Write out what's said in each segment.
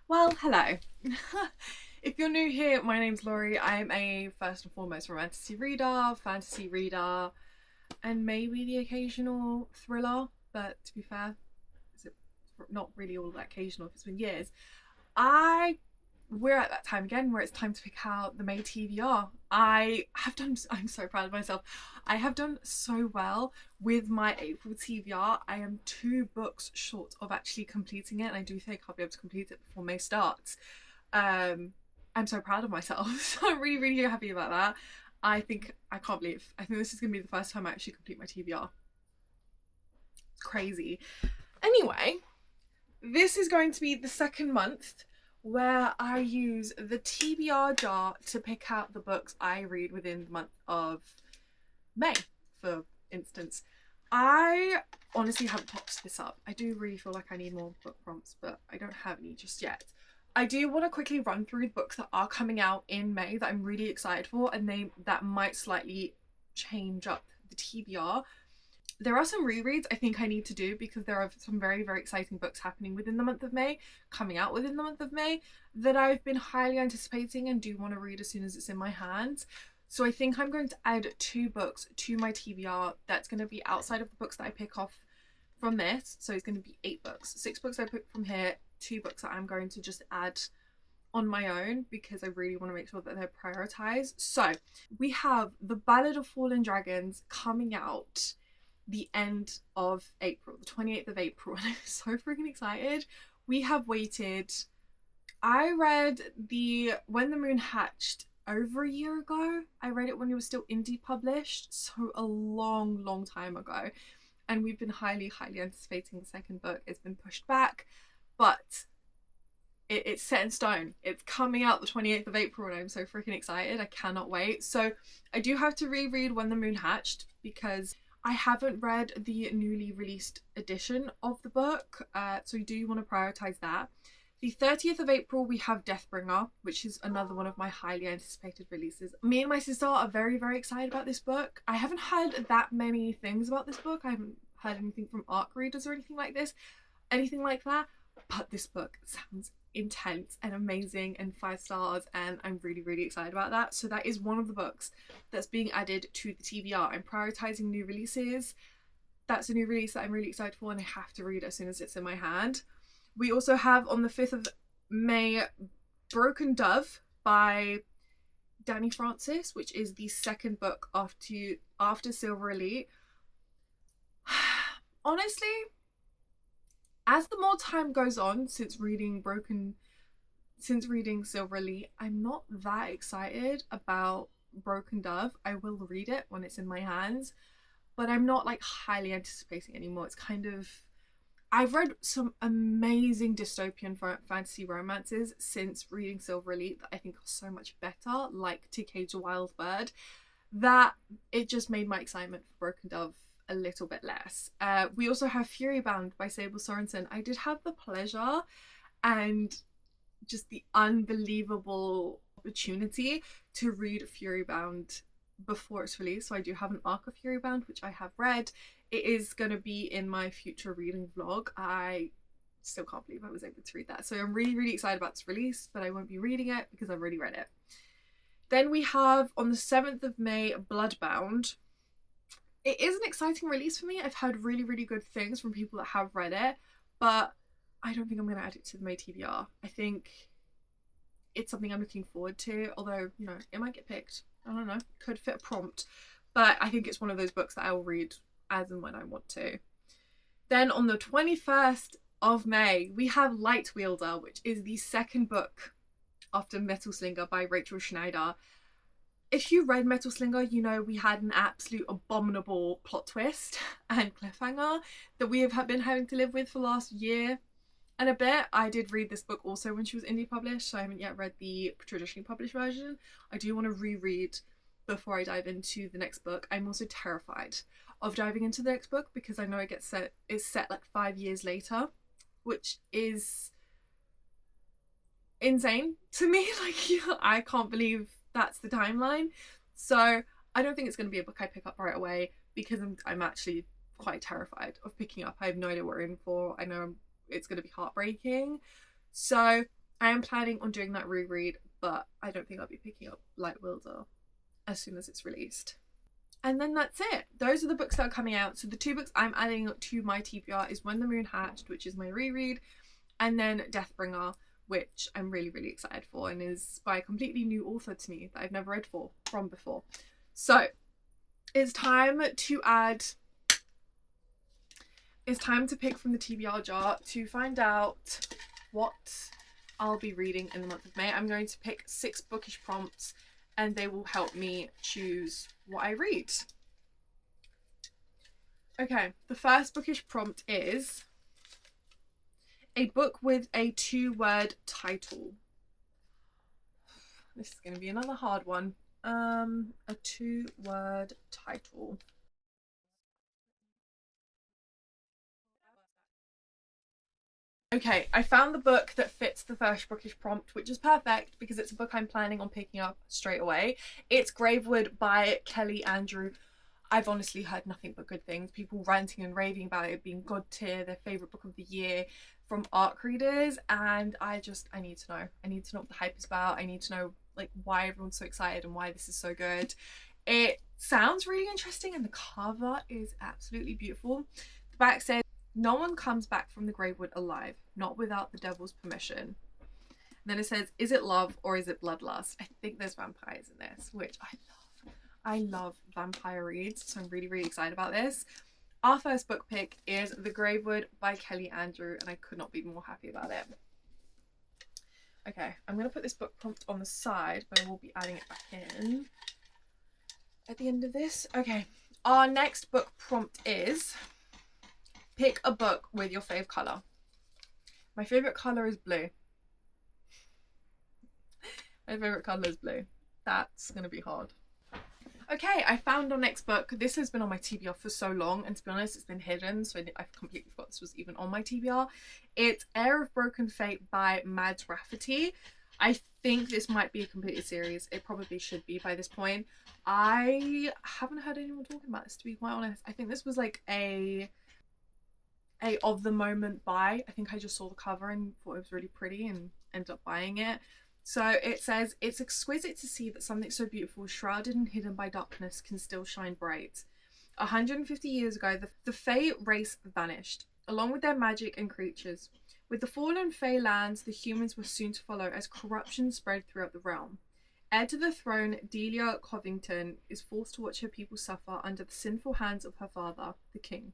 Well, hello. If you're new here, my name's Laurie. I'm a first and foremost romantasy reader, fantasy reader, and maybe the occasional thriller. But to be fair, it's not really all that occasional. It's been years. I We're at that time again where it's time to pick out the May TBR. I'm so proud of myself. I have done so well with my April TBR. I am 2 books short of actually completing it, and I do think I'll be able to complete it before May starts. I'm so proud of myself. So I'm really, really happy about that. I think this is going to be the first time I actually complete my TBR. It's crazy. Anyway, this is going to be the second month where I use the TBR jar to pick out the books I read within the month of May, for instance. I honestly haven't popped this up. I do really feel like I need more book prompts, but I don't have any just yet. I do want to quickly run through the books that are coming out in May that I'm really excited for, and that might slightly change up the TBR. There are some rereads I think I need to do because there are some very, very exciting books happening within the month of May, coming out within the month of May, that I've been highly anticipating and do want to read as soon as it's in my hands. So I think I'm going to add 2 books to my TBR that's going to be outside of the books that I pick off from this. So it's going to be 8 books. 6 books I pick from here, 2 books that I'm going to just add on my own because I really want to make sure that they're prioritized. So we have the Ballad of Falling Dragons coming out the end of April, the 28th of April, and I'm so freaking excited. We have waited. I read When the Moon Hatched over a year ago. I read it when it was still indie published, so a long, long time ago. And we've been highly, highly anticipating the second book. It's been pushed back, but it's set in stone. It's coming out the 28th of April, and I'm so freaking excited. I cannot wait. So I do have to reread When the Moon Hatched because I haven't read the newly released edition of the book, so I do want to prioritize that. The 30th of April, we have Deathbringer, which is another one of my highly anticipated releases. Me and my sister are very, very excited about this book. I haven't heard that many things about this book. I haven't heard anything from ARC readers or anything like that. But this book sounds intense and amazing and 5 stars, and I'm really, really excited about that. So that is one of the books that's being added to the TBR. I'm prioritizing new releases. That's a new release that I'm really excited for, and I have to read it as soon as it's in my hand. We also have on the 5th of May Broken Dove by Danny Francis, which is the second book after Silver Elite. Honestly, as the more time goes on since reading Silver Elite, I'm not that excited about Broken Dove. I will read it when it's in my hands, but I'm not like highly anticipating anymore. It's kind of, I've read some amazing dystopian fantasy romances since reading Silver Elite that I think are so much better, like To Cage a Wild Bird, that it just made my excitement for Broken Dove a little bit less. We also have Furybound by Sable Sorensen. I did have the pleasure and just the unbelievable opportunity to read Furybound before its release. So I do have an arc of Furybound, which I have read. It is going to be in my future reading vlog. I still can't believe I was able to read that. So I'm really, really excited about this release, but I won't be reading it because I've already read it. Then we have on the 7th of May, Bloodbound. It is an exciting release for me. I've heard really, really good things from people that have read it, but I don't think I'm going to add it to the May TBR. I think it's something I'm looking forward to, although, you know, it might get picked. I don't know. Could fit a prompt. But I think it's one of those books that I will read as and when I want to. Then on the 21st of May, we have Lightwielder, which is the second book after Metal Slinger by Rachel Schneider. If you read Metal Slinger, you know we had an absolute abominable plot twist and cliffhanger that we have been having to live with for the last year and a bit. I did read this book also when she was indie published, so I haven't yet read the traditionally published version. I do want to reread before I dive into the next book. I'm also terrified of diving into the next book because I know it's set like 5 years later, which is insane to me. Like, I can't believe that's the timeline. So I don't think it's going to be a book I pick up right away because I'm actually quite terrified of picking up. I have no idea what we're in for. I know it's going to be heartbreaking. So I am planning on doing that reread, but I don't think I'll be picking up Light Wilder as soon as it's released. And then that's it. Those are the books that are coming out. So the 2 books I'm adding to my TBR is When the Moon Hatched, which is my reread, and then Deathbringer, which I'm really, really excited for, and is by a completely new author to me that I've never read from before. So it's time to add, it's time to pick from the TBR jar to find out what I'll be reading in the month of May. I'm going to pick 6 bookish prompts, and they will help me choose what I read. Okay, the first bookish prompt is a book with a 2-word title. This is going to be another hard one. A 2-word title. Okay, I found the book that fits the first bookish prompt, which is perfect because it's a book I'm planning on picking up straight away. It's Gravewood by Kelly Andrew. I've honestly heard nothing but good things. People ranting and raving about it being god tier, their favourite book of the year from ARC readers, and I need to know. I need to know what the hype is about. I need to know like why everyone's so excited and why this is so good. It sounds really interesting and the cover is absolutely beautiful. The back says, "No one comes back from the Gravewood alive, not without the devil's permission." And then it says, "Is it love or is it bloodlust?" I think there's vampires in this, which I love. I love vampire reads, so I'm really, really excited about this. Our first book pick is The Gravewood by Kelly Andrew, and I could not be more happy about it. Okay, I'm going to put this book prompt on the side, but I will be adding it back in at the end of this. Okay, our next book prompt is pick a book with your fave colour. My favourite colour is blue. My favourite colour is blue. That's going to be hard. Okay, I found our next book. This has been on my TBR for so long, and to be honest, it's been hidden, so I completely forgot this was even on my TBR. It's Heir of Broken Fate by Mads Rafferty. I think this might be a completed series. It probably should be by this point. I haven't heard anyone talking about this, to be quite honest. I think this was like a of the moment buy. I think I just saw the cover and thought it was really pretty and ended up buying it. So it says, "It's exquisite to see that something so beautiful, shrouded and hidden by darkness, can still shine bright. 150 years ago, the Fae race vanished, along with their magic and creatures. With the fallen Fae lands, the humans were soon to follow as corruption spread throughout the realm. Heir to the throne, Delia Covington is forced to watch her people suffer under the sinful hands of her father, the king.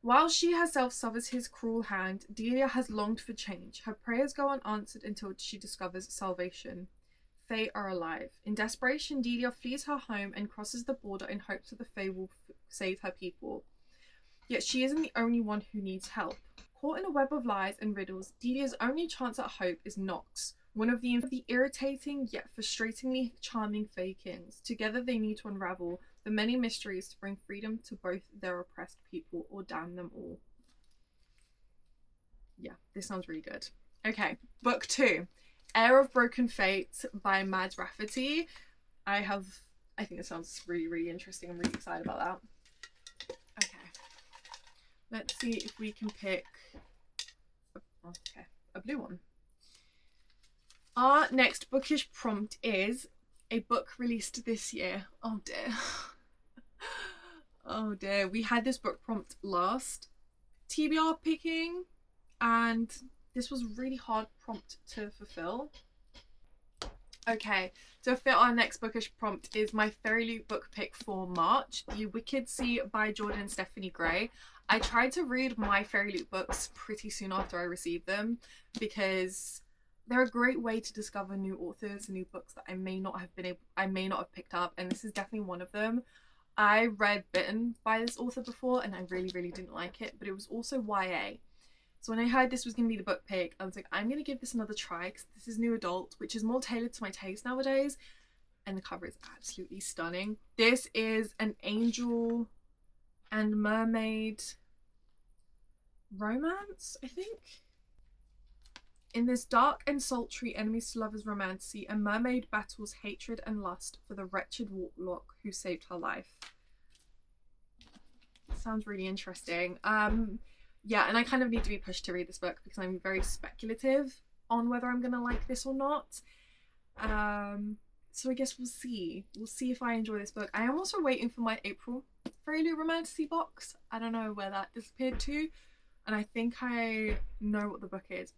While she herself suffers his cruel hand, Delia has longed for change. Her prayers go unanswered until she discovers salvation. Fae are alive. In desperation, Delia flees her home and crosses the border in hopes that the Fae will save her people. Yet she isn't the only one who needs help. Caught in a web of lies and riddles, Delia's only chance at hope is Nox, one of the irritating yet frustratingly charming Fae kings. Together they need to unravel the many mysteries to bring freedom to both their oppressed people or damn them all." Yeah, this sounds really good. Okay, book 2, Heir of Broken Fate by Mads Rafferty. I think it sounds really, really interesting. I'm really excited about that. Okay, let's see if we can pick a blue one. Our next bookish prompt is a book released this year. Oh dear. Oh dear. We had this book prompt last TBR picking, and this was a really hard prompt to fulfill. Okay, to fit our next bookish prompt is my Fairy Loot book pick for March, The Wicked Sea by Jordan Stephanie Gray. I tried to read my Fairy Loot books pretty soon after I received them because they're a great way to discover new authors and new books that I may not have picked up, and this is definitely one of them. I read Bitten by this author before and I really, really didn't like it, but it was also YA. So when I heard this was going to be the book pick, I was like, I'm going to give this another try because this is new adult, which is more tailored to my taste nowadays, and the cover is absolutely stunning. This is an angel and mermaid romance, I think. In this dark and sultry enemies to lovers romance, a mermaid battles hatred and lust for the wretched warlock who saved her life. Sounds really interesting. yeah, and I kind of need to be pushed to read this book because I'm very speculative on whether I'm gonna like this or not. So I guess we'll see. We'll see if I enjoy this book. I am also waiting for my April Fairly Romantasy box. I don't know where that disappeared to, and I think I know what the book is.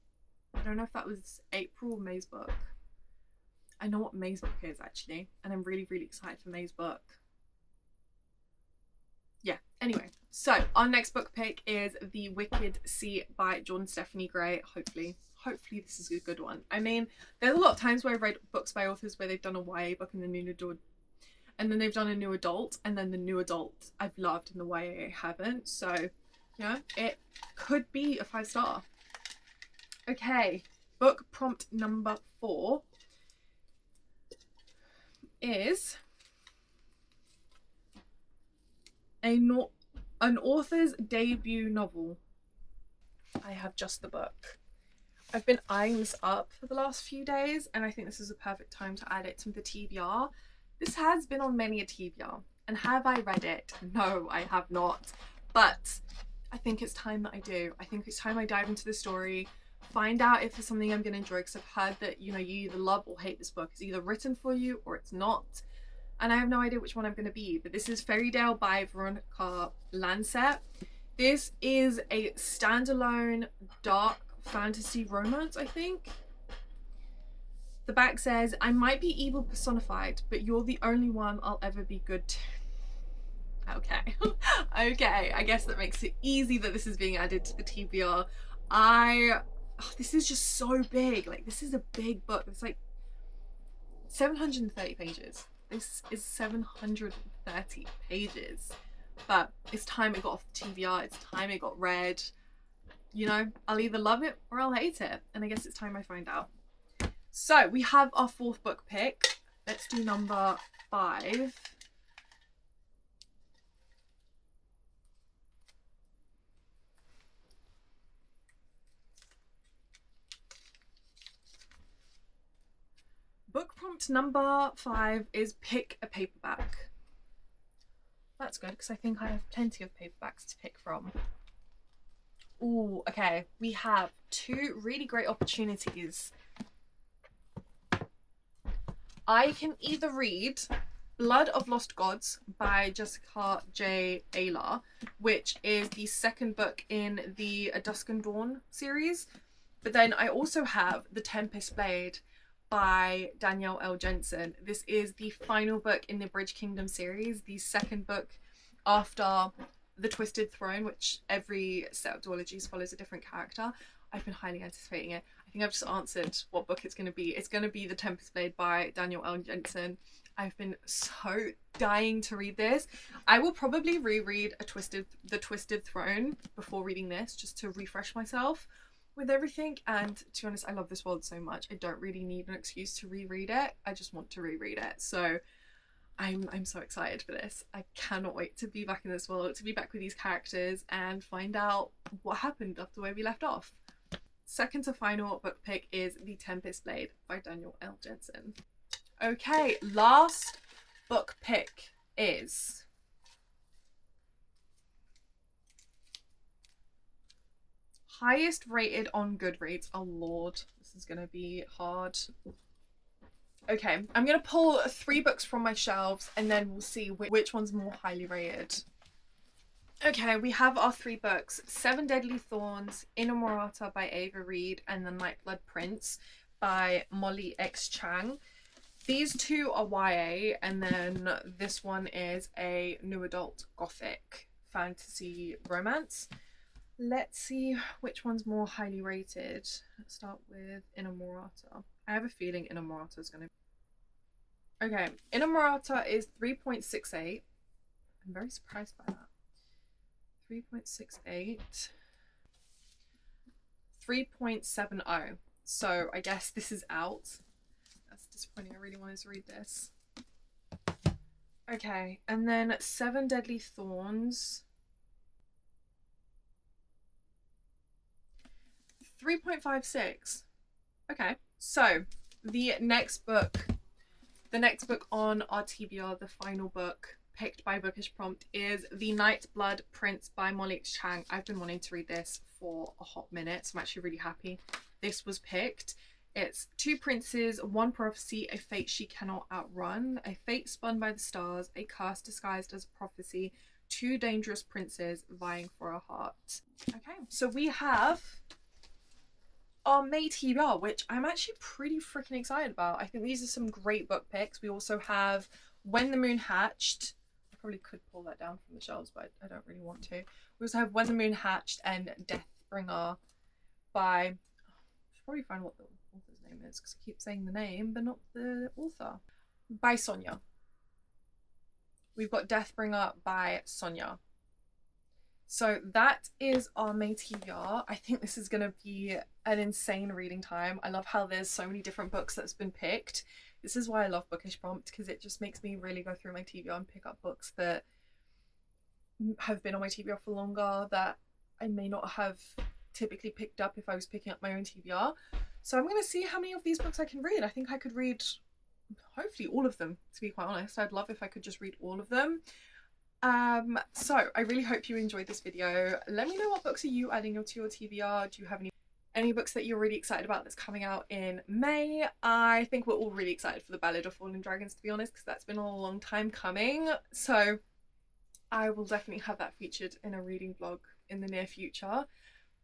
I don't know if that was April or May's book. I know what May's book is actually, and I'm really, really excited for May's book. Yeah, anyway, so our next book pick is The Wicked Sea by Jordan Stephanie Gray. Hopefully this is a good one. I mean, there's a lot of times where I've read books by authors where they've done a YA book and then they've done a new adult, and then the new adult I've loved and the YA I haven't. So yeah, it could be a 5-star. Okay, book prompt number 4 is an author's debut novel. I have just the book. I've been eyeing this up for the last few days, and I think this is a perfect time to add it to the TBR. This has been on many a TBR, and have I read it? No, I have not. But I think it's time that I do. I think it's time I dive into the story, find out if it's something I'm going to enjoy, because I've heard that, you know, you either love or hate this book. It's either written for you or it's not. And I have no idea which one I'm going to be. But this is Fairy Tale by Veronica Lancet. This is a standalone dark fantasy romance, I think. The back says, I might be evil personified, but you're the only one I'll ever be good to. Okay. Okay, I guess that makes it easy that this is being added to the TBR. This is just so big. Like, this is a big book. It's like 730 pages. This is 730 pages. But it's time it got off the TBR. It's time it got read. You know, I'll either love it or I'll hate it. And I guess it's time I find out. So we have our 4th book pick. Let's do number 5. Book prompt number 5 is pick a paperback. That's good because I think I have plenty of paperbacks to pick from. Ooh, okay. We have 2 really great opportunities. I can either read Blood of Lost Gods by Jessica J. Aylar, which is the 2nd book in the A Dusk and Dawn series. But then I also have The Tempest Blade by Danielle L. Jensen. This is the final book in the Bridge Kingdom series, the 2nd book after The Twisted Throne, which every set of duologies follows a different character. I've been highly anticipating it. I think I've just answered what book it's going to be. It's going to be The Tempest Blade by Danielle L. Jensen. I've been so dying to read this. I will probably reread The Twisted Throne before reading this, just to refresh myself with everything. And to be honest, I love this world so much. I don't really need an excuse to reread it. I just want to reread it. So I'm so excited for this. I cannot wait to be back in this world, to be back with these characters and find out what happened after where we left off. Second to final book pick is The Tempest Blade by Danielle L. Jensen. Okay, last book pick is highest rated on Goodreads. Oh lord, this is gonna be hard. Okay, I'm gonna pull 3 books from my shelves and then we'll see which one's more highly rated. Okay, we have our 3 books: Seven Deadly Thorns, Inamorata by Ava Reed, and The Nightblood Prince by Molly X Chang. These 2 are YA, and then this one is a new adult gothic fantasy romance. Let's see which one's more highly rated. Let's start with Inamorata. I have a feeling Inamorata is going to... Okay, Inamorata is 3.68. I'm very surprised by that. 3.68. 3.70. So I guess this is out. That's disappointing. I really wanted to read this. Okay, and then Seven Deadly Thorns. 3.56. Okay, so the next book on our TBR, the final book picked by Bookish prompt is The Night Blood Prince by Molly Chang. I've been wanting to read this for a hot minute, so I'm actually really happy this was picked. It's two princes, one prophecy, a fate she cannot outrun, a fate spun by the stars, a curse disguised as a prophecy, two dangerous princes vying for a heart. Okay, so we have our May TBR, which I'm actually pretty freaking excited about. I think these are some great book picks. We also have When the Moon Hatched. I probably could pull that down from the shelves, but I don't really want to. We also have When the Moon Hatched and Deathbringer by... I should probably find what the author's name is, because I keep saying the name, but not the author. By Sonia. We've got Deathbringer by Sonia. So that is our May TBR. I think this is going to be an insane reading time. I love how there's so many different books that's been picked. This is why I love Bookish prompt, because it just makes me really go through my TBR and pick up books that have been on my TBR for longer that I may not have typically picked up if I was picking up my own TBR. So I'm going to see how many of these books I can read. I think I could read hopefully all of them, to be quite honest. I'd love if I could just read all of them. So I really hope you enjoyed this video. Let me know what books are you adding to your TBR. Do you have any books that you're really excited about that's coming out in May? I think we're all really excited for the Ballad of Falling Dragons, to be honest, because that's been a long time coming. So I will definitely have that featured in a reading vlog in the near future.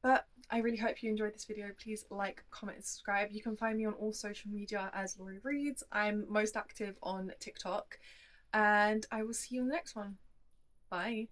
But I really hope you enjoyed this video. Please like, comment and subscribe. You can find me on all social media as Lauriereadz. I'm most active on TikTok, and I will see you in the next one. Bye.